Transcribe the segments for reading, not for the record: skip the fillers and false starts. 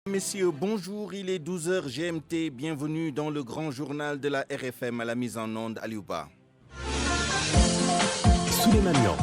Messieurs, bonjour, il est 12h GMT, bienvenue dans le grand journal de la RFM à la mise en onde Aliouba. Souleymane Niang.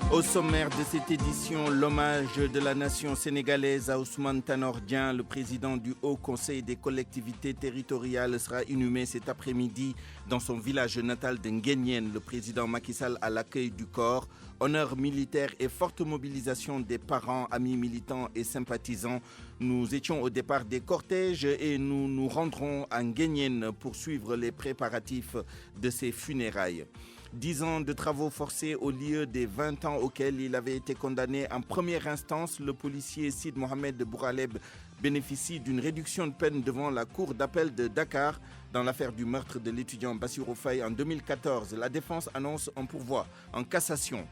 Au sommaire de cette édition, l'hommage de la nation sénégalaise à Ousmane Tanor Dieng, le président du Haut Conseil des collectivités territoriales, sera inhumé cet après-midi dans son village natal de Nguéniène. Le président Macky Sall à l'accueil du corps. Honneur militaire et forte mobilisation des parents, amis militants et sympathisants. Nous étions au départ des cortèges et nous nous rendrons à Nguéniène pour suivre les préparatifs de ces funérailles. 10 ans de travaux forcés au lieu des 20 ans auxquels il avait été condamné en première instance. Le policier Sid Mohamed Bouraleb bénéficie d'une réduction de peine devant la cour d'appel de Dakar dans l'affaire du meurtre de l'étudiant Bassirou Faye en 2014. La défense annonce un pourvoi en cassation.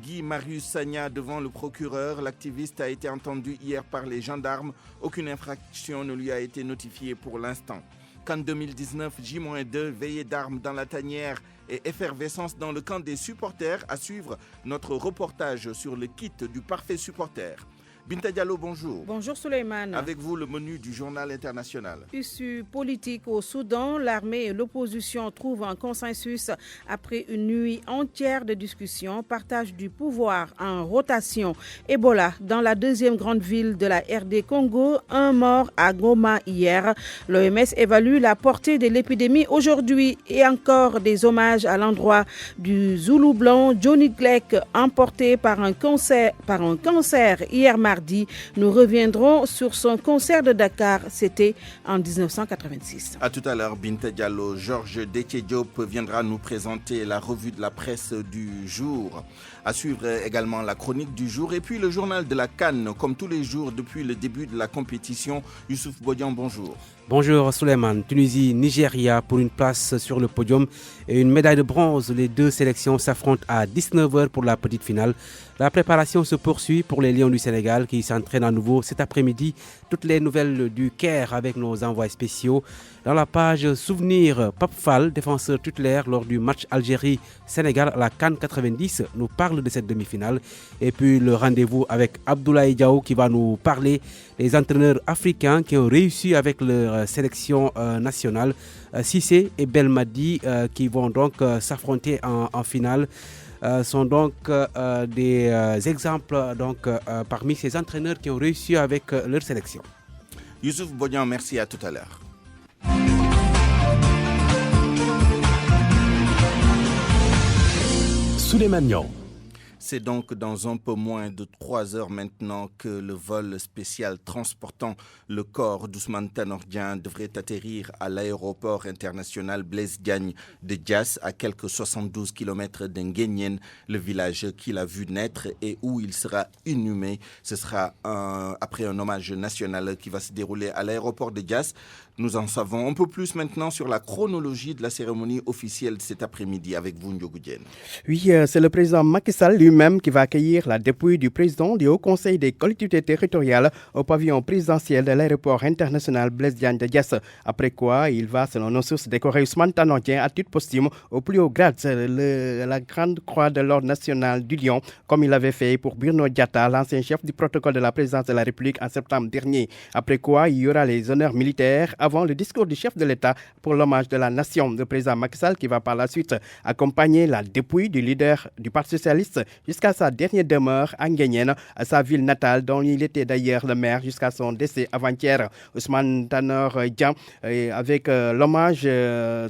Guy Marius Sagna devant le procureur. L'activiste a été entendu hier par les gendarmes. Aucune infraction ne lui a été notifiée pour l'instant. Qu'en 2019, J-2, veillée d'armes dans la tanière et effervescence dans le camp des supporters. À suivre notre reportage sur le kit du parfait supporter. Binta Diallo, bonjour. Bonjour Souleymane. Avec vous, le menu du journal international. Issue politique au Soudan, l'armée et l'opposition trouvent un consensus après une nuit entière de discussions. Partage du pouvoir en rotation. Ebola dans la deuxième grande ville de la RD Congo. Un mort à Goma hier. L'OMS évalue la portée de l'épidémie aujourd'hui. Et encore des hommages à l'endroit du Zoulou blanc Johnny Clegg, emporté par un cancer hier mardi. Nous reviendrons sur son concert de Dakar, c'était en 1986. À tout à l'heure, Binta Diallo. Georges Déthié Diop viendra nous présenter la revue de la presse du jour. À suivre également la chronique du jour et puis le journal de la CAN, comme tous les jours depuis le début de la compétition. Youssouf Bodian, bonjour. Bonjour Souleymane. Tunisie, Nigeria pour une place sur le podium et une médaille de bronze. Les deux sélections s'affrontent à 19h pour la petite finale. La préparation se poursuit pour les Lions du Sénégal qui s'entraînent à nouveau cet après-midi. Toutes les nouvelles du Caire avec nos envois spéciaux. Dans la page Souvenir, Pape Fall, défenseur tutélaire lors du match Algérie-Sénégal à la CAN 90, nous parle de cette demi-finale. Et puis le rendez-vous avec Abdoulaye Diaw qui va nous parler des entraîneurs africains qui ont réussi avec leur sélection nationale. Cissé et Belmadi qui vont donc s'affronter en finale. Sont donc des exemples parmi ces entraîneurs qui ont réussi avec leur sélection. Youssouf Bodian, merci, à tout à l'heure. Souleymane Niang. C'est donc dans un peu moins de 3 heures maintenant que le vol spécial transportant le corps d'Ousmane Tanor Dieng devrait atterrir à l'aéroport international Blaise Diagne de Diass, à quelques 72 km d'Nguéniène, le village qu'il a vu naître et où il sera inhumé. Ce sera après un hommage national qui va se dérouler à l'aéroport de Diass. Nous en savons un peu plus maintenant sur la chronologie de la cérémonie officielle de cet après-midi avec vous, Ndiogou Diène. Oui, c'est le président Macky Sall lui-même qui va accueillir la dépouille du président du Haut Conseil des collectivités territoriales au pavillon présidentiel de l'aéroport international Blaise Diagne de Diass. Après quoi, il va, selon nos sources, décorer Ousmane Tanor Dieng à titre posthume au plus haut grade, la Grande Croix de l'Ordre national du Lion, comme il l'avait fait pour Bruno Diatta, l'ancien chef du protocole de la présidence de la République en septembre dernier. Après quoi, il y aura les honneurs militaires avant le discours du chef de l'État pour l'hommage de la nation. Le président Macky Sall qui va par la suite accompagner la dépouille du leader du Parti socialiste jusqu'à sa dernière demeure à Nguéniène, à sa ville natale dont il était d'ailleurs le maire jusqu'à son décès avant-hier. Ousmane Tanor Dieng, avec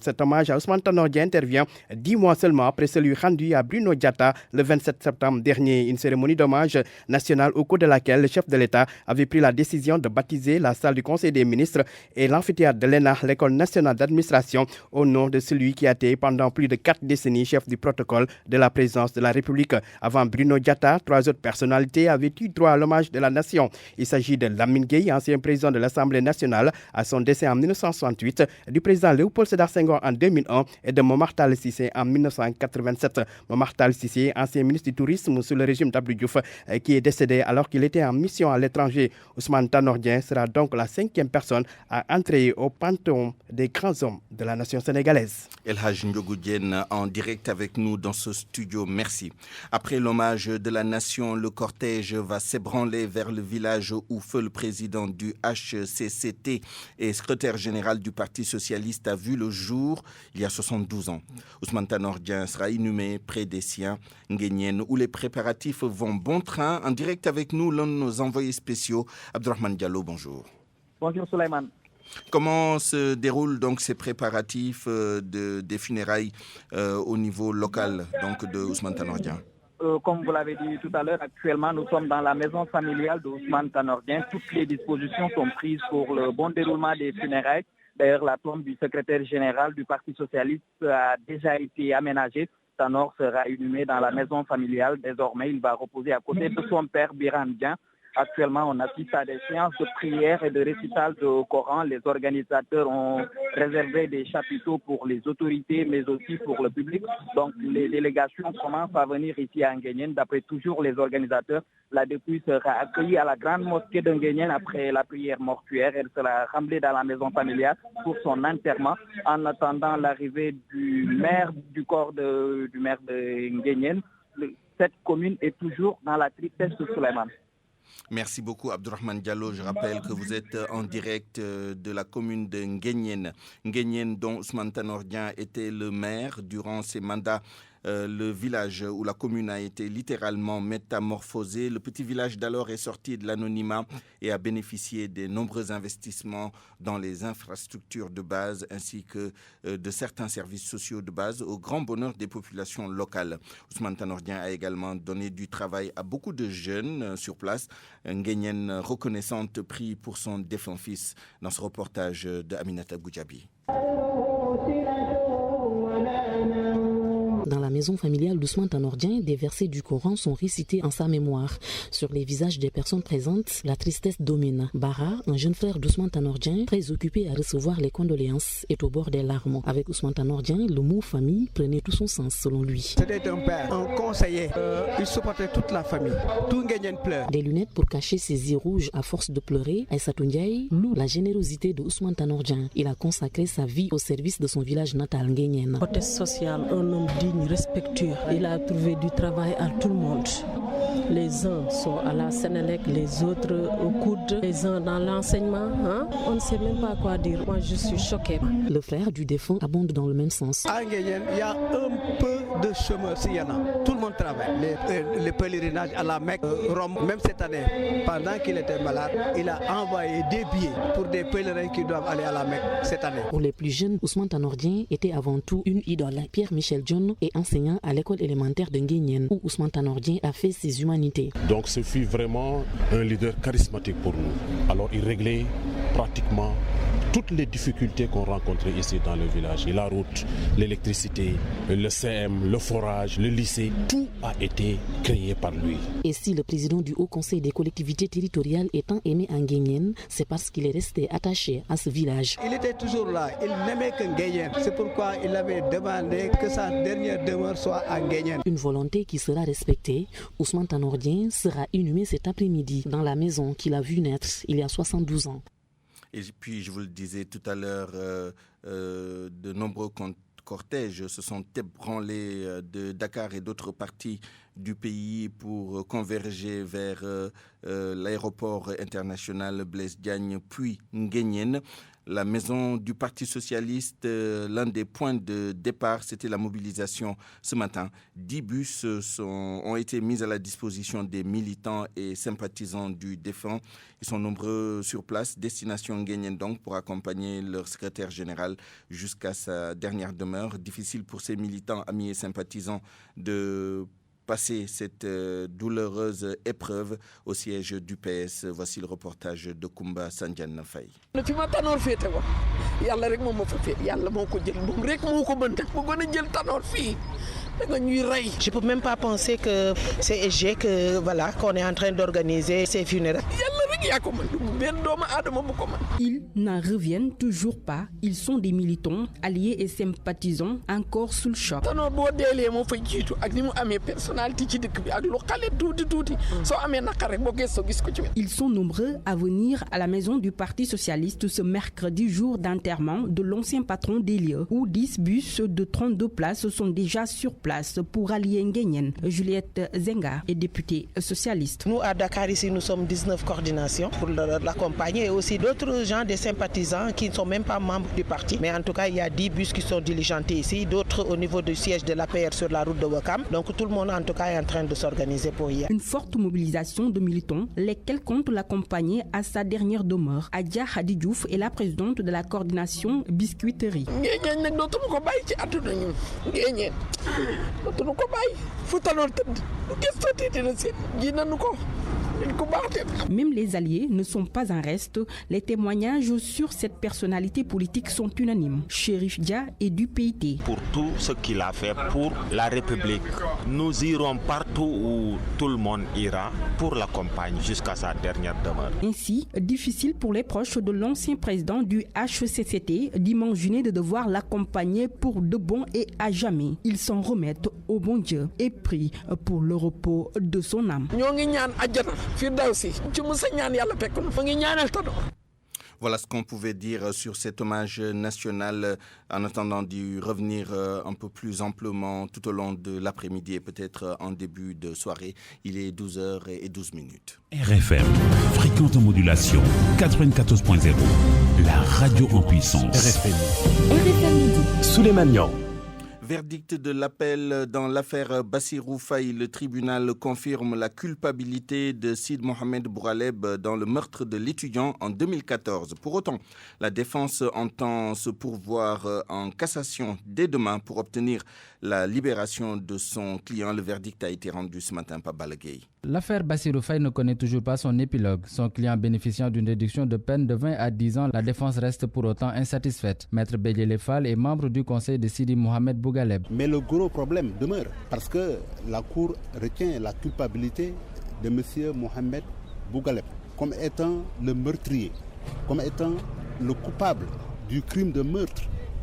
cet hommage à Ousmane Tanor Dieng intervient 10 mois seulement après celui rendu à Bruno Diatta le 27 septembre dernier. Une cérémonie d'hommage nationale au cours de laquelle le chef de l'État avait pris la décision de baptiser la salle du Conseil des ministres et l'amphithéâtre de l'ENA, l'école nationale d'administration, au nom de celui qui a été pendant plus de 4 décennies chef du protocole de la présidence de la République. Avant Bruno Diatta, 3 autres personnalités avaient eu droit à l'hommage de la nation. Il s'agit de Lamine Gueye, ancien président de l'Assemblée nationale à son décès en 1968, du président Léopold Sédar Senghor en 2001 et de Momar Tall Cissé en 1987. Momar Tall Cissé, ancien ministre du Tourisme sous le régime d'Abdou Diouf, qui est décédé alors qu'il était en mission à l'étranger. Ousmane Tanor Dieng sera donc la 5e personne à entrer au panthéon des grands hommes de la nation sénégalaise. El Hadj Ndiogou Diène en direct avec nous dans ce studio. Merci. Après Après l'hommage de la nation, le cortège va s'ébranler vers le village où feu le président du HCCT et secrétaire général du Parti socialiste a vu le jour il y a 72 ans. Ousmane Tanor Dieng sera inhumé près des siens, Nguéniène, où les préparatifs vont bon train. En direct avec nous, l'un de nos envoyés spéciaux, Abdourahmane Diallo, bonjour. Bonjour Souleymane. Comment se déroulent donc ces préparatifs des funérailles au niveau local donc de Ousmane Tanor Dieng? Comme vous l'avez dit tout à l'heure, actuellement nous sommes dans la maison familiale d'Ousmane Tanor Dieng. Toutes les dispositions sont prises pour le bon déroulement des funérailles. D'ailleurs, la tombe du secrétaire général du Parti socialiste a déjà été aménagée. Tanor sera inhumé dans la maison familiale. Désormais, il va reposer à côté de son père Biran Dieng. Actuellement, on assiste à des séances de prière et de récital de Coran. Les organisateurs ont réservé des chapiteaux pour les autorités, mais aussi pour le public. Donc, les délégations commencent à venir ici à Nguéniène. D'après toujours les organisateurs, la dépouille sera accueillie à la grande mosquée de Nguéniène après la prière mortuaire. Elle sera ramenée dans la maison familiale pour son enterrement. En attendant l'arrivée du maire de Nguéniène, cette commune est toujours dans la tristesse de Souleymane. Merci beaucoup Abdourahmane Diallo. Je rappelle que vous êtes en direct de la commune de Nguéniène. Nguéniène dont Ousmane Tanor Dieng était le maire durant ses mandats. Le village où la commune a été littéralement métamorphosée. Le petit village d'alors est sorti de l'anonymat et a bénéficié des nombreux investissements dans les infrastructures de base ainsi que de certains services sociaux de base au grand bonheur des populations locales. Ousmane Tanor Dieng a également donné du travail à beaucoup de jeunes sur place. Nguéniène reconnaissante prie pour son défunt fils dans ce reportage de Aminata Goudjabi. Dans la maison familiale d'Ousmane Tanor Dieng, des versets du Coran sont récités en sa mémoire. Sur les visages des personnes présentes, la tristesse domine. Bara, un jeune frère d'Ousmane Tanor Dieng, très occupé à recevoir les condoléances, est au bord des larmes. Avec Ousmane Tanor Dieng, le mot famille prenait tout son sens selon lui. C'était un père, un conseiller. Il supportait toute la famille. Tout Nguéniène pleure. Des lunettes pour cacher ses yeux rouges à force de pleurer, Aïssatou Ndiaye loue la générosité de Ousmane Tanor Dieng. Il a consacré sa vie au service de son village natal Nguéniène. Côté social, un homme digne, respectueux. Il a trouvé du travail à tout le monde. Les uns sont à la Sénélec, les autres au coude, les uns dans l'enseignement. On ne sait même pas quoi dire. Moi, je suis choquée. Le frère du défunt abonde dans le même sens. À Nguéniène, il y a un peu de chômeurs, s'il y en a. Tout le monde travaille. Les pèlerinages à la Mecque, Rome, même cette année, pendant qu'il était malade, il a envoyé des billets pour des pèlerins qui doivent aller à la Mecque cette année. Pour les plus jeunes, Ousmane Tanor Dieng était avant tout une idole. Pierre-Michel John est enseignant à l'école élémentaire de Nguéniène, où Ousmane Tanor Dieng a fait ses humanités. Donc ce fut vraiment un leader charismatique pour nous. Alors il réglait pratiquement toutes les difficultés qu'on rencontrait ici dans le village. Et la route, l'électricité, le CM, le forage, le lycée, tout a été créé par lui. Et si le président du Haut Conseil des collectivités territoriales est tant aimé en Nguéniène, c'est parce qu'il est resté attaché à ce village. Il était toujours là, il n'aimait que Nguéniène. C'est pourquoi il avait demandé que sa dernière demeure soit à Nguéniène. Une volonté qui sera respectée. Ousmane Tanor Dieng sera inhumé cet après-midi dans la maison qu'il a vu naître il y a 72 ans. Et puis, je vous le disais tout à l'heure, de nombreux cortèges se sont ébranlés de Dakar et d'autres parties du pays pour converger vers l'aéroport international Blaise Diagne, puis Nguéniène. La maison du Parti socialiste, l'un des points de départ, c'était la mobilisation ce matin. 10 bus ont été mis à la disposition des militants et sympathisants du défunt. Ils sont nombreux sur place, destination Nguéniène donc, pour accompagner leur secrétaire général jusqu'à sa dernière demeure. Difficile pour ces militants, amis et sympathisants de passer cette douloureuse épreuve au siège du PS. Voici le reportage de Koumba Sandiane Faye. Je peux même pas penser que c'est échec, voilà, qu'on est en train d'organiser ces funérailles. Ils n'en reviennent toujours pas. Ils sont des militants, alliés et sympathisants encore sous le choc. Ils sont nombreux à venir à la maison du Parti socialiste ce mercredi, jour d'enterrement de l'ancien patron des lieux, où 10 bus de 32 places sont déjà sur place pour allier Nguyen. Juliette Zenga est députée socialiste. Nous, à Dakar, ici, nous sommes 19 coordinations pour l'accompagner et aussi d'autres gens, des sympathisants qui ne sont même pas membres du parti. Mais en tout cas, il y a 10 bus qui sont diligentés ici, d'autres au niveau du siège de l'APR sur la route de Ouakam. Donc tout le monde, en tout cas, est en train de s'organiser pour hier. Une forte mobilisation de militants, lesquels comptent l'accompagner à sa dernière demeure. Adja Hadi Diouf est la présidente de la coordination Biscuiterie. Même les alliés ne sont pas en reste. Les témoignages sur cette personnalité politique sont unanimes. Chérif Dia est du PIT. Pour tout ce qu'il a fait pour la République, nous irons partout où tout le monde ira pour l'accompagner jusqu'à sa dernière demeure. Ainsi, difficile pour les proches de l'ancien président du HCCT d'imaginer de devoir l'accompagner pour de bon et à jamais. Ils s'en remettent au bon Dieu et prient pour le repos de son âme. Voilà ce qu'on pouvait dire sur cet hommage national, en attendant d'y revenir un peu plus amplement tout au long de l'après-midi et peut-être en début de soirée. Il est 12h12. RFM, fréquente modulation, 94.0, la radio en puissance. RFM Midi. Souleymane Niang. Verdict de l'appel dans l'affaire Bassirou Faye. Le tribunal confirme la culpabilité de Sid Mohamed Bouhaleb dans le meurtre de l'étudiant en 2014. Pour autant, la défense entend se pourvoir en cassation dès demain pour obtenir la libération de son client. Le verdict a été rendu ce matin par Balagay. L'affaire Bassirou Faye ne connaît toujours pas son épilogue. Son client bénéficiant d'une réduction de peine de 20 à 10 ans, la défense reste pour autant insatisfaite. Maître Bédiélé Fall est membre du conseil de Sidi Mohamed Bouhaleb. Mais le gros problème demeure parce que la Cour retient la culpabilité de M. Mohamed Bouhaleb comme étant le meurtrier, comme étant le coupable du crime de meurtre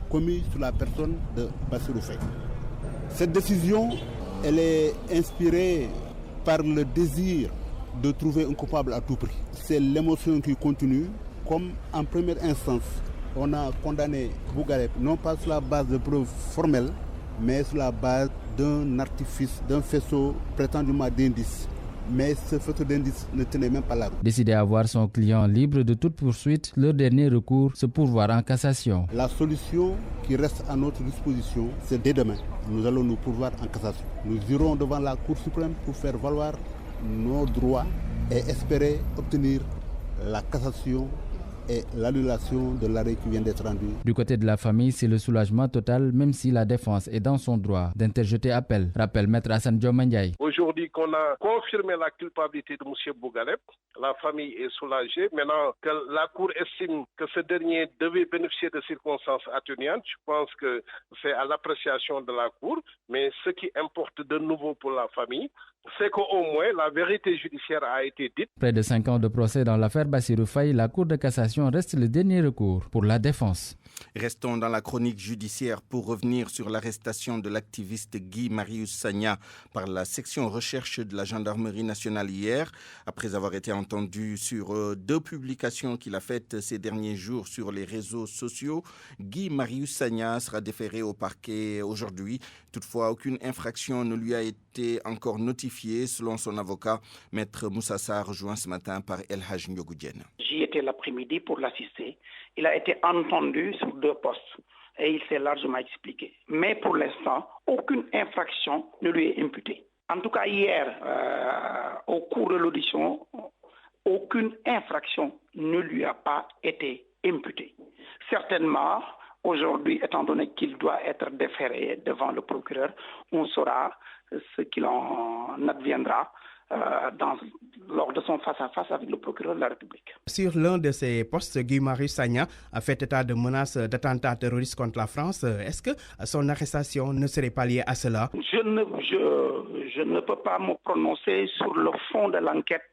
commis sur la personne de Bassirou Faye. Cette décision, elle est inspirée par le désir de trouver un coupable à tout prix. C'est l'émotion qui continue. Comme en première instance, on a condamné Bouhaleb non pas sur la base de preuves formelles, mais sur la base d'un artifice, d'un faisceau prétendument d'indices. Mais ce faisceau d'indices ne tenait même pas la route. Décidé à voir son client libre de toute poursuite, leur dernier recours se pourvoir en cassation. La solution qui reste à notre disposition, c'est dès demain. Nous allons nous pourvoir en cassation. Nous irons devant la Cour suprême pour faire valoir nos droits et espérer obtenir la cassation et l'annulation de l'arrêt qui vient d'être rendu. Du côté de la famille, c'est le soulagement total, même si la défense est dans son droit d'interjeter appel. Rappelle Maître Hassan Diomandjaï. Aujourd'hui qu'on a confirmé la culpabilité de M. Bouhaleb, la famille est soulagée. Maintenant que la Cour estime que ce dernier devait bénéficier de circonstances atténuantes, je pense que c'est à l'appréciation de la Cour. Mais ce qui importe de nouveau pour la famille, c'est qu'au moins la vérité judiciaire a été dite. Près de 5 ans de procès dans l'affaire Bassirou Faye, la Cour de cassation reste le dernier recours pour la défense. Restons dans la chronique judiciaire pour revenir sur l'arrestation de l'activiste Guy Marius Sagna par la section recherche de la gendarmerie nationale hier. Après avoir été entendu sur 2 publications qu'il a faites ces derniers jours sur les réseaux sociaux, Guy Marius Sagna sera déféré au parquet aujourd'hui. Toutefois, aucune infraction ne lui a été encore notifiée selon son avocat. Maître Moussa Sarr, rejoint ce matin par El Hadj Ndiogou-Diène. J'y étais l'après-midi pour l'assister. Il a été entendu sur 2 postes et il s'est largement expliqué. Mais pour l'instant, aucune infraction ne lui est imputée. En tout cas, hier, au cours de l'audition, aucune infraction ne lui a pas été imputée. Certainement, aujourd'hui, étant donné qu'il doit être déféré devant le procureur, on saura ce qu'il en adviendra lors de son face-à-face avec le procureur de la République. Sur l'un de ces postes, Guy Marius Sagna a fait état de menaces d'attentats terroristes contre la France. Est-ce que son arrestation ne serait pas liée à cela? Je ne peux pas me prononcer sur le fond de l'enquête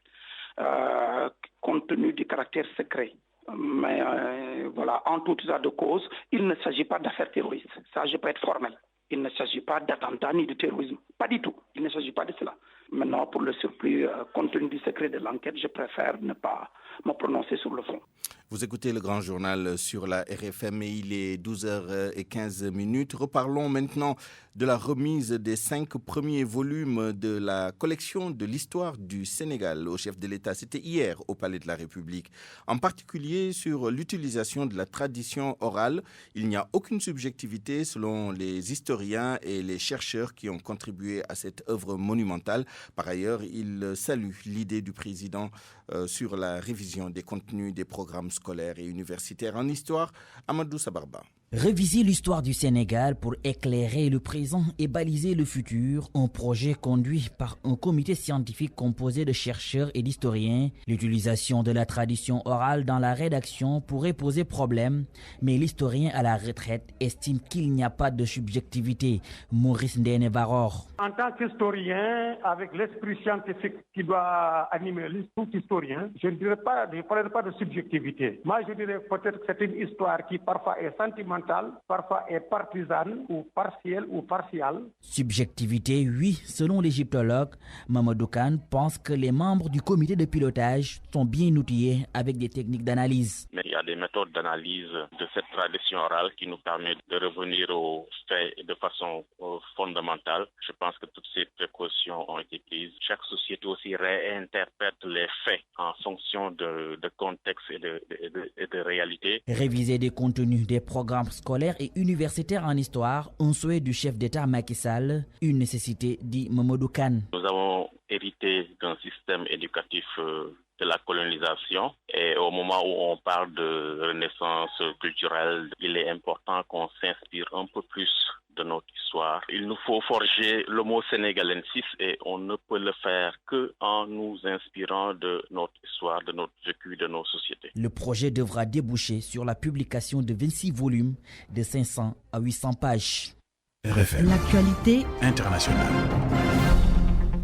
compte tenu du caractère secret. Mais voilà, en tout état de cause, il ne s'agit pas d'affaires terroristes. Ça, je peux être formel. Il ne s'agit pas d'attentat ni de terrorisme. Pas du tout. Il ne s'agit pas de cela. Maintenant, pour le surplus, compte tenu du secret de l'enquête, je préfère ne pas me prononcer sur le fond. Vous écoutez le grand journal sur la RFM et il est 12h15. Reparlons maintenant de la remise des 5 premiers volumes de la collection de l'histoire du Sénégal au chef de l'État. C'était hier au Palais de la République. En particulier sur l'utilisation de la tradition orale. Il n'y a aucune subjectivité selon les historiens et les chercheurs qui ont contribué à cette œuvre monumentale. Par ailleurs, il salue l'idée du président sur la révision des contenus des programmes scolaires et universitaires en histoire. Amadou Sabarba. Réviser l'histoire du Sénégal pour éclairer le présent et baliser le futur, un projet conduit par un comité scientifique composé de chercheurs et d'historiens. L'utilisation de la tradition orale dans la rédaction pourrait poser problème, mais l'historien à la retraite estime qu'il n'y a pas de subjectivité. Maurice Ndene-Baror. En tant qu'historien, avec l'esprit scientifique qui doit animer tout historien, je ne parlerai pas de subjectivité. Moi, je dirais peut-être que c'est une histoire qui parfois est sentimentale, parfois est partisane ou partielle ou partiale. Subjectivité, oui, selon l'égyptologue Mamadou Kane pense que les membres du comité de pilotage sont bien outillés avec des techniques d'analyse. Mais il y a des méthodes d'analyse de cette tradition orale qui nous permettent de revenir aux faits de façon fondamentale. Je pense que toutes ces précautions ont été prises. Chaque société aussi réinterprète les faits en fonction de contexte et de réalité. Réviser des contenus des programmes scolaires et universitaires en histoire, un souhait du chef d'État Macky Sall, une nécessité, dit Mamadou Kane. Nous avons hérité d'un système éducatif de la colonisation et au moment où on parle de renaissance culturelle, il est important qu'on s'inspire un peu plus de notre histoire. Il nous faut forger l'homo sénégalensis et on ne peut le faire qu'en nous inspirant de notre histoire, de notre vécu, de nos sociétés. Le projet devra déboucher sur la publication de 26 volumes de 500 à 800 pages. RFM. L'actualité internationale.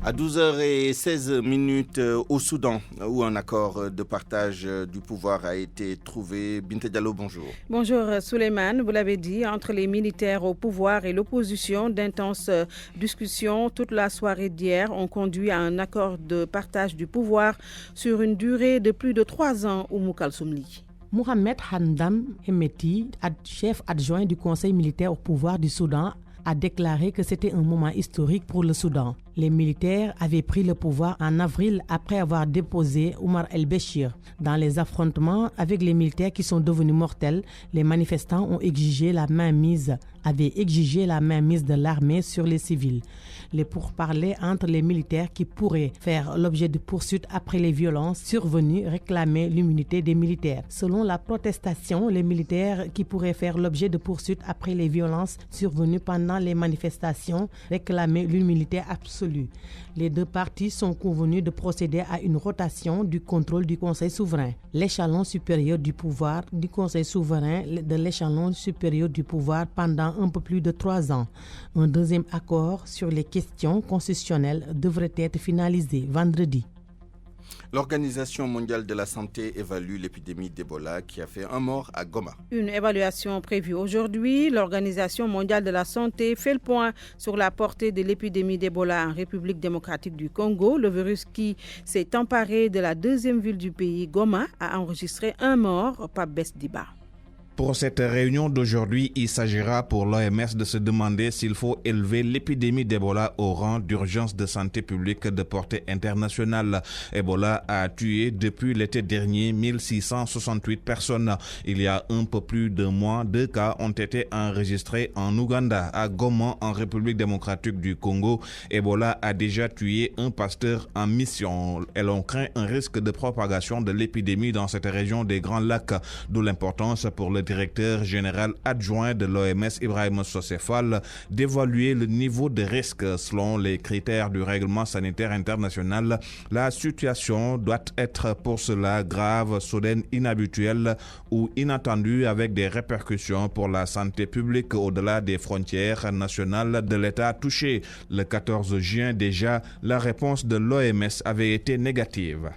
À 12h16 au Soudan, où un accord de partage du pouvoir a été trouvé. Binta Diallo, bonjour. Bonjour Souleymane, vous l'avez dit, entre les militaires au pouvoir et l'opposition, d'intenses discussions toute la soirée d'hier ont conduit à un accord de partage du pouvoir sur une durée de plus de 3 ans au Moukalsoumli. Mohamed Hamdan Hemeti, chef adjoint du Conseil militaire au pouvoir du Soudan, a déclaré que c'était un moment historique pour le Soudan. Les militaires avaient pris le pouvoir en avril après avoir déposé Omar el-Béchir. Dans les affrontements avec les militaires qui sont devenus mortels, les manifestants avaient exigé la mainmise de l'armée sur les civils. Les pourparlers entre les militaires qui pourraient faire l'objet de poursuites après les violences survenues réclamaient l'immunité des militaires. Selon la protestation, les militaires qui pourraient faire l'objet de poursuites après les violences survenues pendant les manifestations réclamaient l'immunité absolue. Les deux parties sont convenues de procéder à une rotation du contrôle du Conseil souverain. L'échelon supérieur du pouvoir du Conseil souverain de l'échelon supérieur du pouvoir pendant un peu plus de 3 ans. Un deuxième accord sur les questions constitutionnelles devrait être finalisé vendredi. L'Organisation mondiale de la santé évalue l'épidémie d'Ebola qui a fait un mort à Goma. Une évaluation prévue aujourd'hui. L'Organisation mondiale de la santé fait le point sur la portée de l'épidémie d'Ebola en République démocratique du Congo. Le virus qui s'est emparé de la deuxième ville du pays, Goma, a enregistré un mort, Pape Besdiba. Pour cette réunion d'aujourd'hui, il s'agira pour l'OMS de se demander s'il faut élever l'épidémie d'Ebola au rang d'urgence de santé publique de portée internationale. Ebola a tué depuis l'été dernier 1668 personnes. Il y a un peu plus de mois, 2 cas ont été enregistrés en Ouganda, à Goma, en République démocratique du Congo. Ebola a déjà tué un pasteur en mission et l'on craint un risque de propagation de l'épidémie dans cette région des Grands Lacs, d'où l'importance pour le directeur général adjoint de l'OMS, Ibrahim Sosefal, d'évaluer le niveau de risque selon les critères du règlement sanitaire international. La situation doit être pour cela grave, soudaine, inhabituelle ou inattendue avec des répercussions pour la santé publique au-delà des frontières nationales de l'État touché. Le 14 juin déjà, la réponse de l'OMS avait été négative.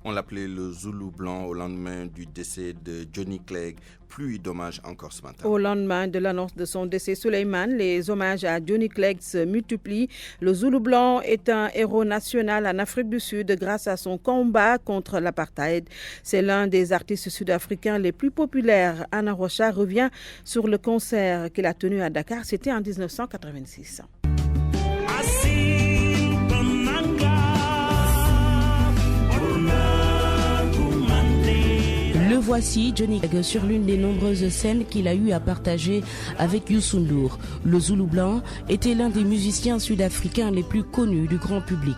On l'appelait le Zoulou blanc au lendemain du décès de Johnny Clegg. Pluie d'hommages encore ce matin. Au lendemain de l'annonce de son décès, Souleymane, les hommages à Johnny Clegg se multiplient. Le Zoulou blanc est un héros national en Afrique du Sud grâce à son combat contre l'apartheid. C'est l'un des artistes sud-africains les plus populaires. Anna Rocha revient sur le concert qu'il a tenu à Dakar. C'était en 1986. Le voici, Johnny Clegg, sur l'une des nombreuses scènes qu'il a eu à partager avec Youssou N'Dour. Le Zoulou blanc était l'un des musiciens sud-africains les plus connus du grand public.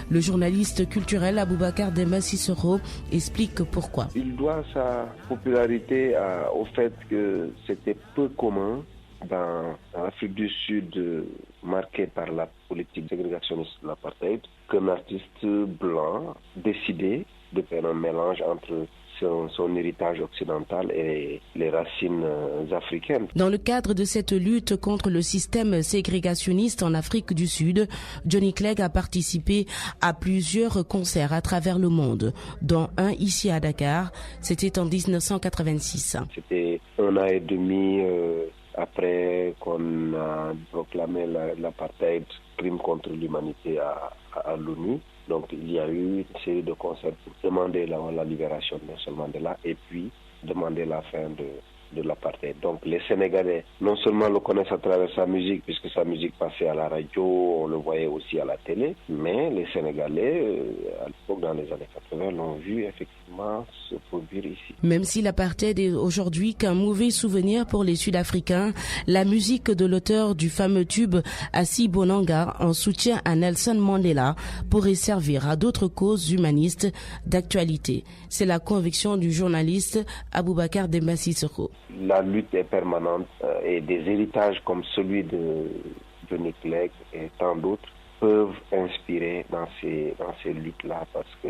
Le journaliste culturel Aboubacar Demba Sissoko explique pourquoi. Il doit sa popularité au fait que c'était peu commun dans l'Afrique du Sud, marquée par la politique ségrégationniste de l'apartheid, qu'un artiste blanc décidait de faire un mélange entre son héritage occidental et les racines africaines. Dans le cadre de cette lutte contre le système ségrégationniste en Afrique du Sud, Johnny Clegg a participé à plusieurs concerts à travers le monde, dont un ici à Dakar. C'était en 1986. C'était 1 an et demi après qu'on a proclamé l'apartheid, crime contre l'humanité à l'ONU. Donc il y a eu une série de concerts pour demander la libération de Nelson Mandela et puis demander la fin de l'apartheid. Donc les Sénégalais non seulement le connaissent à travers sa musique, puisque sa musique passait à la radio, on le voyait aussi à la télé, mais les Sénégalais, à l'époque dans les années 80, l'ont vu effectivement se produire ici. Même si l'apartheid est aujourd'hui qu'un mauvais souvenir pour les Sud-Africains, la musique de l'auteur du fameux tube Assi Bonanga en soutien à Nelson Mandela pourrait servir à d'autres causes humanistes d'actualité. C'est la conviction du journaliste Aboubacar Demba Sissoko. La lutte est permanente et des héritages comme celui de Johnny Clegg et tant d'autres peuvent inspirer dans ces luttes-là parce que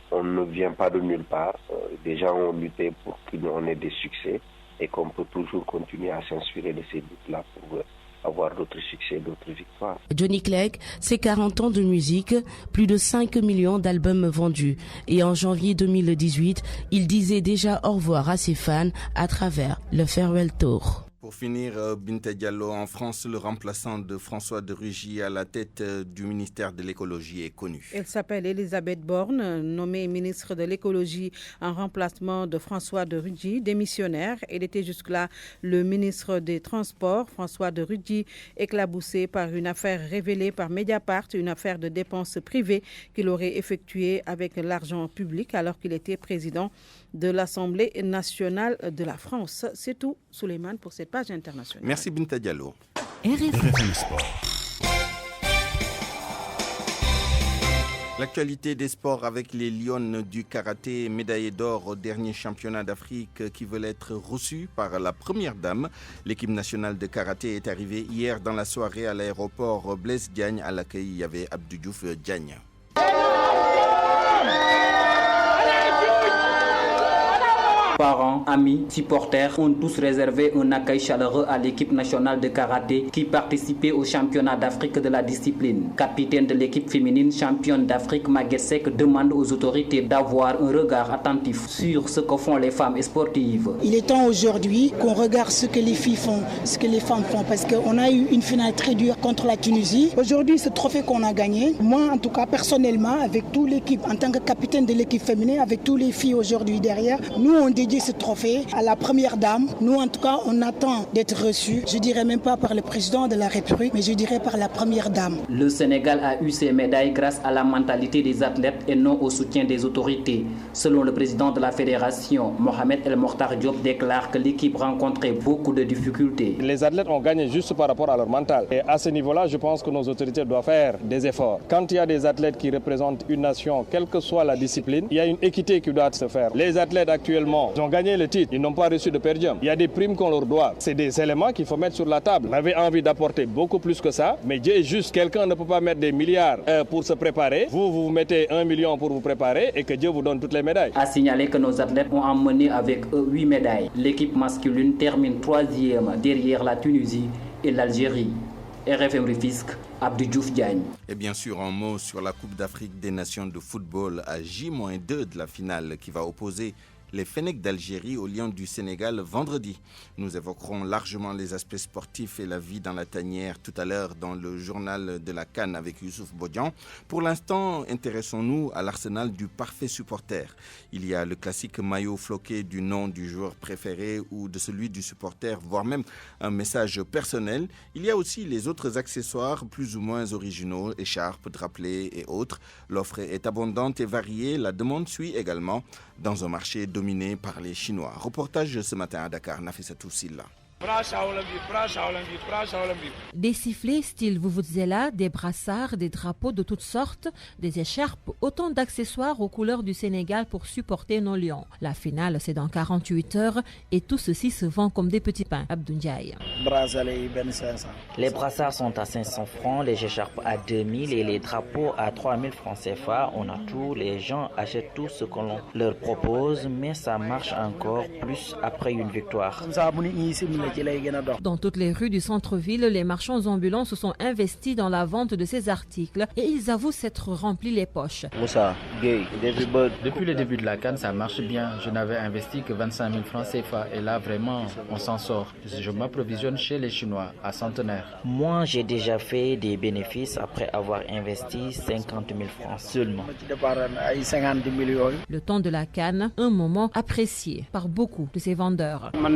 on ne vient pas de nulle part. Des gens ont lutté pour qu'on ait des succès et qu'on peut toujours continuer à s'inspirer de ces luttes-là pour avoir d'autres succès, d'autres victoires. Johnny Clegg, c'est 40 ans de musique, plus de 5 millions d'albums vendus. Et en janvier 2018, il disait déjà au revoir à ses fans à travers le Farewell Tour. Pour finir, Binta Diallo, en France, le remplaçant de François de Rugy à la tête du ministère de l'écologie est connu. Elle s'appelle Elisabeth Borne, nommée ministre de l'écologie en remplacement de François de Rugy, démissionnaire. Elle était jusque-là le ministre des Transports. François de Rugy, éclaboussé par une affaire révélée par Mediapart, une affaire de dépenses privées qu'il aurait effectuée avec l'argent public alors qu'il était président de l'Assemblée nationale de la France. C'est tout, Souleymane, pour cette page internationale. Merci Binta Diallo. RFM Sport. L'actualité des sports avec les Lions du karaté, médaillés d'or au dernier championnat d'Afrique qui veulent être reçus par la première dame. L'équipe nationale de karaté est arrivée hier dans la soirée à l'aéroport Blaise Diagne. À l'accueil, il y avait Abdou Diouf Diagne. Parents, amis, supporters ont tous réservé un accueil chaleureux à l'équipe nationale de karaté qui participait au championnat d'Afrique de la discipline. Capitaine de l'équipe féminine championne d'Afrique, Maguette Seck demande aux autorités d'avoir un regard attentif sur ce que font les femmes sportives. Il est temps aujourd'hui qu'on regarde ce que les filles font, ce que les femmes font, parce qu'on a eu une finale très dure contre la Tunisie. Aujourd'hui, ce trophée qu'on a gagné, moi en tout cas personnellement, avec toute l'équipe, en tant que capitaine de l'équipe féminine, avec toutes les filles aujourd'hui derrière, nous on dédie ce trophée à la première dame. Nous, en tout cas, on attend d'être reçus. Je dirais même pas par le président de la République, mais je dirais par la première dame. Le Sénégal a eu ses médailles grâce à la mentalité des athlètes et non au soutien des autorités. Selon le président de la fédération, Mohamed El Mokhtar Diop déclare que l'équipe rencontrait beaucoup de difficultés. Les athlètes ont gagné juste par rapport à leur mental. Et à ce niveau-là, je pense que nos autorités doivent faire des efforts. Quand il y a des athlètes qui représentent une nation, quelle que soit la discipline, il y a une équité qui doit se faire. Les athlètes actuellement ont gagné le titre, ils n'ont pas reçu de per diem. Il y a des primes qu'on leur doit. C'est des éléments qu'il faut mettre sur la table. On avait envie d'apporter beaucoup plus que ça, mais Dieu est juste. Quelqu'un ne peut pas mettre des milliards pour se préparer. Vous mettez 1 million pour vous préparer et que Dieu vous donne toutes les médailles. A signaler que nos athlètes ont emmené avec eux 8 médailles. L'équipe masculine termine 3e derrière la Tunisie et l'Algérie. RFM Rufisque, Abdou Diouf Diagne. Et bien sûr, un mot sur la Coupe d'Afrique des Nations de football à J-2 de la finale qui va opposer les Fennecs d'Algérie aux Lions du Sénégal vendredi. Nous évoquerons largement les aspects sportifs et la vie dans la tanière tout à l'heure dans le journal de la CAN avec Youssouf Bodian. Pour l'instant, intéressons-nous à l'arsenal du parfait supporter. Il y a le classique maillot floqué du nom du joueur préféré ou de celui du supporter, voire même un message personnel. Il y a aussi les autres accessoires plus ou moins originaux, écharpes, drapelets et autres. L'offre est abondante et variée. La demande suit également dans un marché dominé par les Chinois. Reportage ce matin à Dakar, Nafissatou Silla. Des sifflets style Vuvuzela, des brassards, des drapeaux de toutes sortes, des écharpes, autant d'accessoires aux couleurs du Sénégal pour supporter nos lions. La finale, c'est dans 48 heures et tout ceci se vend comme des petits pains. Abdou Ndiaye. Les brassards sont à 500 francs, les écharpes à 2000 et les drapeaux à 3000 francs CFA. On a tout, les gens achètent tout ce qu'on leur propose, mais ça marche encore plus après une victoire. Dans toutes les rues du centre-ville, les marchands ambulants se sont investis dans la vente de ces articles et ils avouent s'être remplis les poches. Depuis le début de la CAN, ça marche bien. Je n'avais investi que 25 000 francs CFA et là, vraiment, on s'en sort. Je m'approvisionne chez les Chinois, à Centenaire. Moi, j'ai déjà fait des bénéfices après avoir investi 50 000 francs seulement. Le temps de la CAN, un moment apprécié par beaucoup de ces vendeurs. Moi,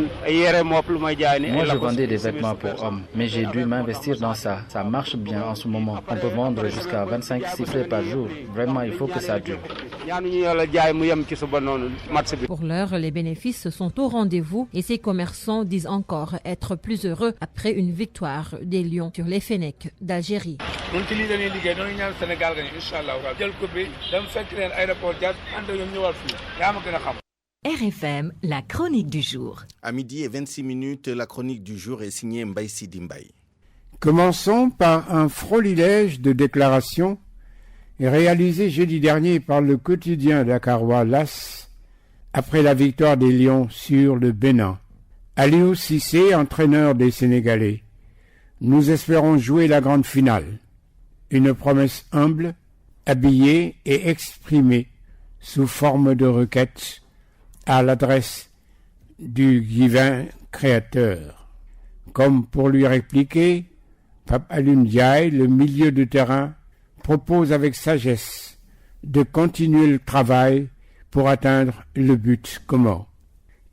je vendais des vêtements pour hommes, mais j'ai dû m'investir dans ça. Ça marche bien en ce moment. On peut vendre jusqu'à 25 sifflets par jour. Vraiment, il faut que ça dure. Pour l'heure, les bénéfices sont au rendez-vous et ces commerçants disent encore être plus heureux après une victoire des Lions sur les Fennecs d'Algérie. RFM, la chronique du jour. À midi et 26 minutes, la chronique du jour est signée Mbaye Sidi Mbaye. Commençons par un flotillage de déclarations réalisé jeudi dernier par le quotidien dakarois L'As après la victoire des Lions sur le Bénin. Aliou Cissé, entraîneur des Sénégalais. Nous espérons jouer la grande finale. Une promesse humble, habillée et exprimée sous forme de requête à l'adresse du divin créateur. Comme pour lui répliquer, Pape Alioune Ndiaye, le milieu de terrain, propose avec sagesse de continuer le travail pour atteindre le but commun.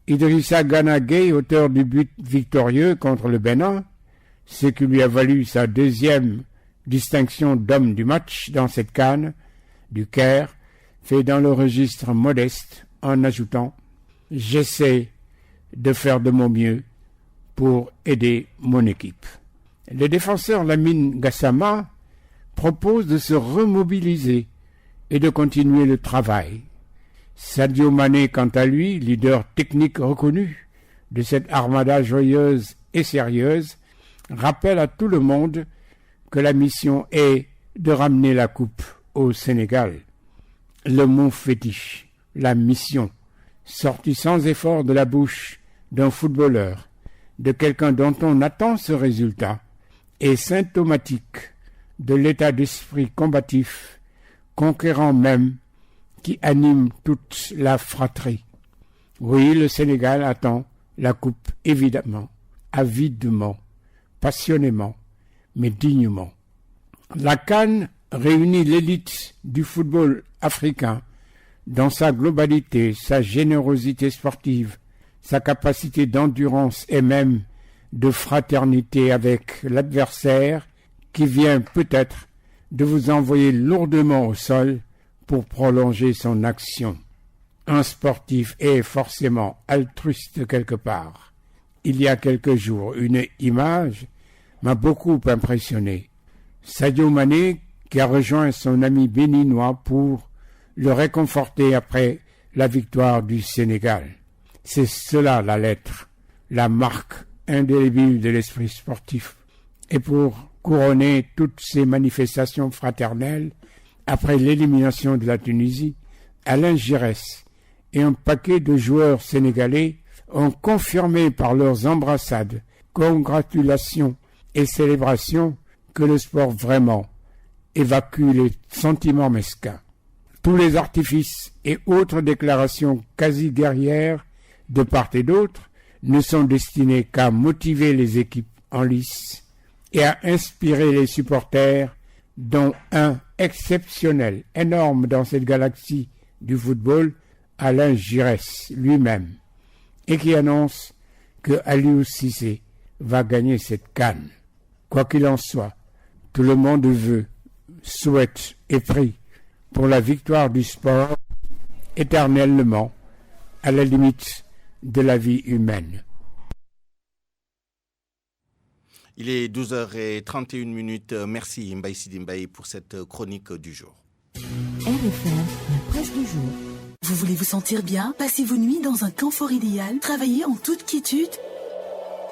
Idrissa Gana Gueye, auteur du but victorieux contre le Bénin, ce qui lui a valu sa deuxième distinction d'homme du match dans cette CAN du Caire, fait dans le registre modeste en ajoutant « J'essaie de faire de mon mieux pour aider mon équipe ». Le défenseur Lamine Gassama propose de se remobiliser et de continuer le travail. Sadio Mané, quant à lui, leader technique reconnu de cette armada joyeuse et sérieuse, rappelle à tout le monde que la mission est de ramener la coupe au Sénégal. Le mot fétiche, la mission, sorti sans effort de la bouche d'un footballeur, de quelqu'un dont on attend ce résultat, est symptomatique de l'état d'esprit combatif, conquérant même, qui anime toute la fratrie. Oui, le Sénégal attend la coupe, évidemment, avidement, passionnément, mais dignement. La CAN réunit l'élite du football africain dans sa globalité, sa générosité sportive, sa capacité d'endurance et même de fraternité avec l'adversaire qui vient peut-être de vous envoyer lourdement au sol pour prolonger son action. Un sportif est forcément altruiste quelque part. Il y a quelques jours, une image m'a beaucoup impressionné. Sadio Mané qui a rejoint son ami béninois pour le réconforter après la victoire du Sénégal. C'est cela la lettre, la marque indélébile de l'esprit sportif. Et pour couronner toutes ces manifestations fraternelles, après l'élimination de la Tunisie, Alain Giresse et un paquet de joueurs sénégalais ont confirmé par leurs embrassades, congratulations et célébrations que le sport vraiment évacue les sentiments mesquins. Tous les artifices et autres déclarations quasi guerrières de part et d'autre ne sont destinés qu'à motiver les équipes en lice et à inspirer les supporters, dont un exceptionnel, énorme dans cette galaxie du football, Alain Giresse lui-même, et qui annonce que Aliou Cissé va gagner cette CAN. Quoi qu'il en soit, tout le monde veut, souhaite et prie pour la victoire du sport éternellement, à la limite de la vie humaine. Il est 12h31. Merci Mbaye Sidi Mbaye pour cette chronique du jour. RFM, la presse du jour. Vous voulez vous sentir bien? Passez vos nuits dans un confort idéal? Travaillez en toute quiétude?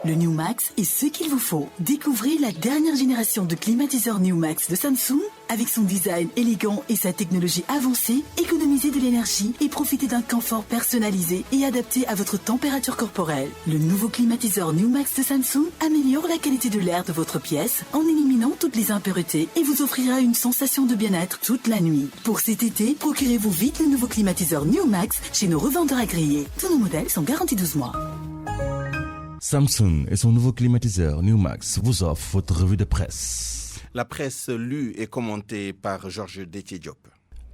Le New Max est ce qu'il vous faut. Découvrez la dernière génération de climatiseurs New Max de Samsung. Avec son design élégant et sa technologie avancée, économisez de l'énergie et profitez d'un confort personnalisé et adapté à votre température corporelle. Le nouveau climatiseur New Max de Samsung améliore la qualité de l'air de votre pièce en éliminant toutes les impuretés et vous offrira une sensation de bien-être toute la nuit. Pour cet été, procurez-vous vite le nouveau climatiseur New Max chez nos revendeurs agréés. Tous nos modèles sont garantis 12 mois. Samsung et son nouveau climatiseur New Max vous offrent votre revue de presse. La presse lue et commentée par Georges Détié-Diop.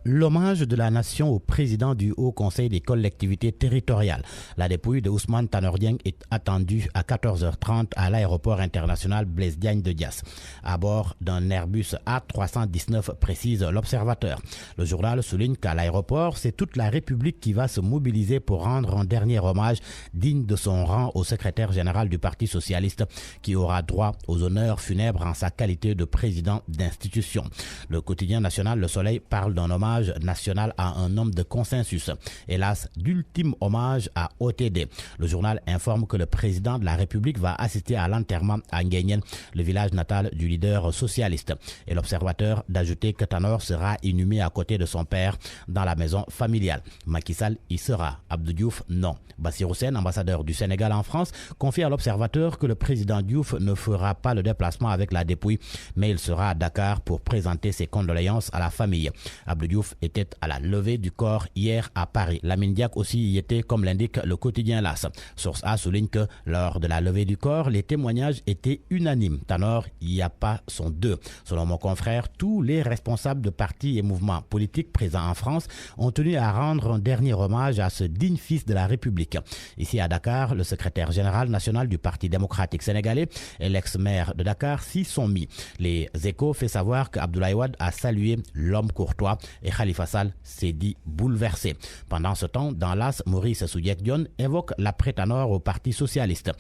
L'hommage de la nation au président du Haut Conseil des collectivités territoriales. La dépouille de Ousmane Tanor Dieng est attendue à 14h30 à l'aéroport international Blaise Diagne de Diass, à bord d'un Airbus A319, précise l'Observateur. Le journal souligne qu'à l'aéroport, c'est toute la République qui va se mobiliser pour rendre un dernier hommage digne de son rang au secrétaire général du Parti socialiste, qui aura droit aux honneurs funèbres en sa qualité de président d'institution. Le quotidien national Le Soleil parle d'un hommage national à un homme de consensus. Hélas, d'ultime hommage à OTD. Le journal informe que le président de la République va assister à l'enterrement à Nguyen, le village natal du leader socialiste. Et l'Observateur d'ajouter que Tanor sera inhumé à côté de son père dans la maison familiale. Macky Sall y sera. Abdou Diouf, non. Bassirou Sène, ambassadeur du Sénégal en France, confie à l'Observateur que le président Diouf ne fera pas le déplacement avec la dépouille, mais il sera à Dakar pour présenter ses condoléances à la famille. Abdou Diouf était à la levée du corps hier à Paris. Lamine Diack aussi y était, comme l'indique le quotidien LAS. Source A souligne que lors de la levée du corps, les témoignages étaient unanimes. Tanor, il n'y a pas son deux. Selon mon confrère, tous les responsables de partis et mouvements politiques présents en France ont tenu à rendre un dernier hommage à ce digne fils de la République. Ici à Dakar, le secrétaire général national du Parti démocratique sénégalais et l'ex-maire de Dakar s'y sont mis. Les Échos fait savoir qu'Abdoulaye Wade a salué l'homme courtois et Khalifa Sall s'est dit bouleversé. Pendant ce temps, dans l'AS, Maurice Soudieck-Dione évoque l'après-Tanor au Parti socialiste.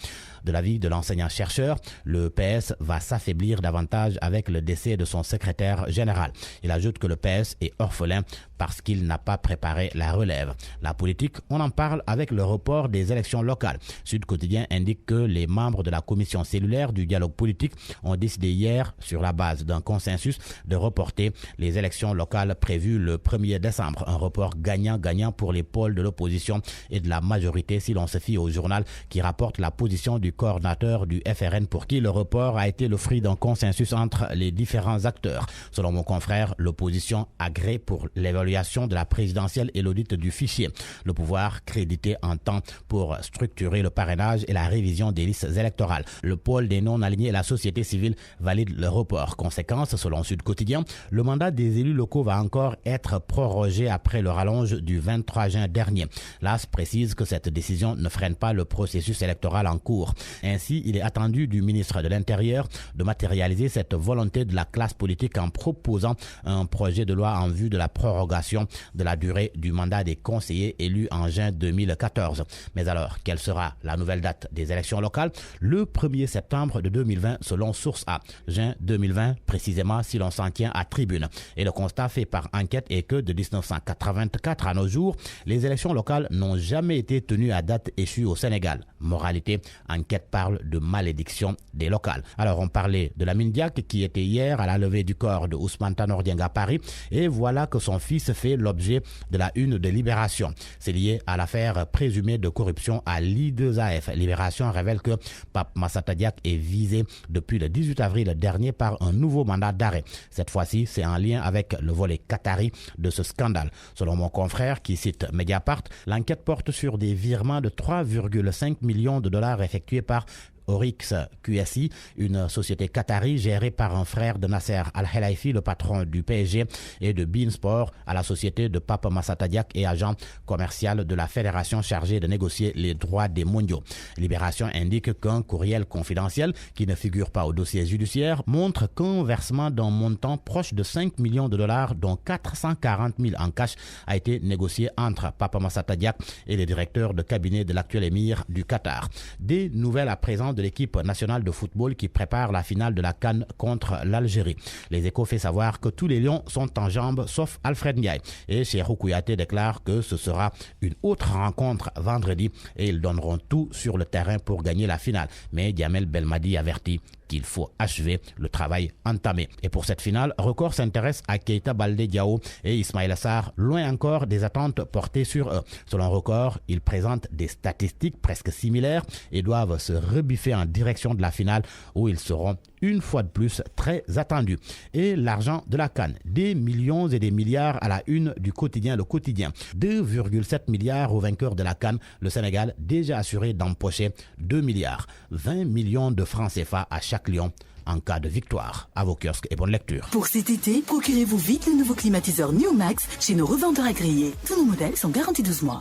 De l'avis de l'enseignant-chercheur, le PS va s'affaiblir davantage avec le décès de son secrétaire général. Il ajoute que le PS est orphelin parce qu'il n'a pas préparé la relève. La politique, on en parle avec le report des élections locales. Sud Quotidien indique que les membres de la commission cellulaire du dialogue politique ont décidé hier, sur la base d'un consensus, de reporter les élections locales prévues le 1er décembre. Un report gagnant-gagnant pour les pôles de l'opposition et de la majorité, si l'on se fie au journal qui rapporte la position du coordinateur du FRN pour qui le report a été le fruit d'un consensus entre les différents acteurs. Selon mon confrère, l'opposition agrée pour l'évaluation de la présidentielle et l'audit du fichier. Le pouvoir crédité en temps pour structurer le parrainage et la révision des listes électorales. Le pôle des non-alignés et la société civile valident le report. Conséquence, selon Sud Quotidien, le mandat des élus locaux va encore être prorogé après le rallonge du 23 juin dernier. L'AS précise que cette décision ne freine pas le processus électoral en cours. Ainsi, il est attendu du ministre de l'Intérieur de matérialiser cette volonté de la classe politique en proposant un projet de loi en vue de la prorogation de la durée du mandat des conseillers élus en juin 2014. Mais alors, quelle sera la nouvelle date des élections locales? Le 1er septembre de 2020 selon Source A. Juin 2020 précisément si l'on s'en tient à Tribune. Et le constat fait par enquête est que de 1984 à nos jours, les élections locales n'ont jamais été tenues à date échue au Sénégal. Moralité, enquête parle de malédiction des locales. Alors on parlait de Lamine Diack qui était hier à la levée du corps de Ousmane Tanor Dieng à Paris et voilà que son fils justice fait l'objet de la une de Libération. C'est lié à l'affaire présumée de corruption à l'I2AF. Libération révèle que Pape Massata Diack est visé depuis le 18 avril dernier par un nouveau mandat d'arrêt. Cette fois-ci, c'est en lien avec le volet qatari de ce scandale. Selon mon confrère qui cite Mediapart, l'enquête porte sur des virements de 3,5 millions de dollars effectués par Oryx QSI, une société qatari gérée par un frère de Nasser Al-Khelaifi, le patron du PSG, et de Beansport à la société de Pape Massata Diack et agent commercial de la fédération chargée de négocier les droits des mondiaux. Libération indique qu'un courriel confidentiel qui ne figure pas au dossier judiciaire montre qu'un versement d'un montant proche de 5 millions de dollars, dont 440 000 en cash, a été négocié entre Pape Massata Diack et les directeurs de cabinet de l'actuel émir du Qatar. Des nouvelles à présent de l'équipe nationale de football qui prépare la finale de la CAN contre l'Algérie. Les Échos fait savoir que tous les Lions sont en jambes sauf Alfred Ndiaye. Et Cheikhou Kouyaté déclare que ce sera une autre rencontre vendredi et ils donneront tout sur le terrain pour gagner la finale. Mais Djamel Belmadi avertit qu'il faut achever le travail entamé. Et pour cette finale, Record s'intéresse à Keita Baldé Diao et Ismaïla Sarr, loin encore des attentes portées sur eux. Selon Record, ils présentent des statistiques presque similaires et doivent se rebiffer en direction de la finale où ils seront une fois de plus très attendus. Et l'argent de la CAN, des millions et des milliards à la une du quotidien Le Quotidien. 2,7 milliards aux vainqueurs de la CAN, le Sénégal déjà assuré d'empocher 2 milliards. 20 millions de francs CFA à chaque Lion en cas de victoire. À vos kiosques et bonne lecture. Pour cet été, procurez-vous vite le nouveau climatiseur New Max chez nos revendeurs agréés. Tous nos modèles sont garantis 12 mois.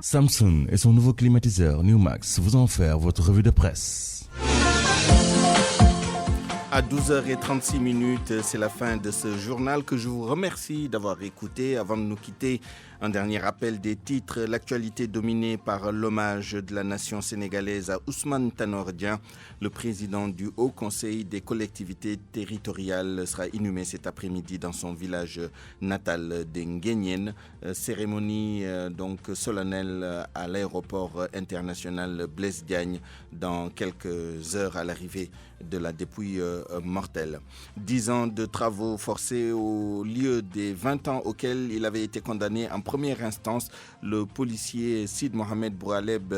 Samsung et son nouveau climatiseur New Max vous ont offert votre revue de presse. À 12h36, c'est la fin de ce journal que je vous remercie d'avoir écouté. Avant de nous quitter, un dernier rappel des titres. L'actualité dominée par l'hommage de la nation sénégalaise à Ousmane Tanor Dieng. Le président du Haut Conseil des collectivités territoriales sera inhumé cet après-midi dans son village natal d'Nguéniène. Cérémonie donc solennelle à l'aéroport international Blaise Diagne dans quelques heures à l'arrivée de la dépouille mortelle. 10 ans de travaux forcés au lieu des 20 ans auxquels il avait été condamné en première instance. Le policier Sid Mohamed Boualeb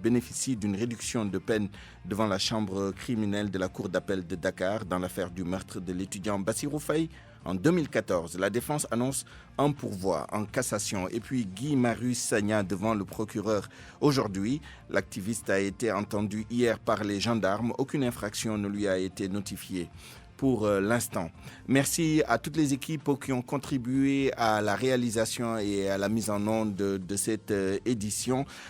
bénéficie d'une réduction de peine devant la chambre criminelle de la cour d'appel de Dakar dans l'affaire du meurtre de l'étudiant Bassirou Faye. En 2014, la défense annonce un pourvoi en cassation. Et puis Guy Marius Sagna devant le procureur. Aujourd'hui, l'activiste a été entendu hier par les gendarmes. Aucune infraction ne lui a été notifiée pour l'instant. Merci à toutes les équipes qui ont contribué à la réalisation et à la mise en onde de cette édition.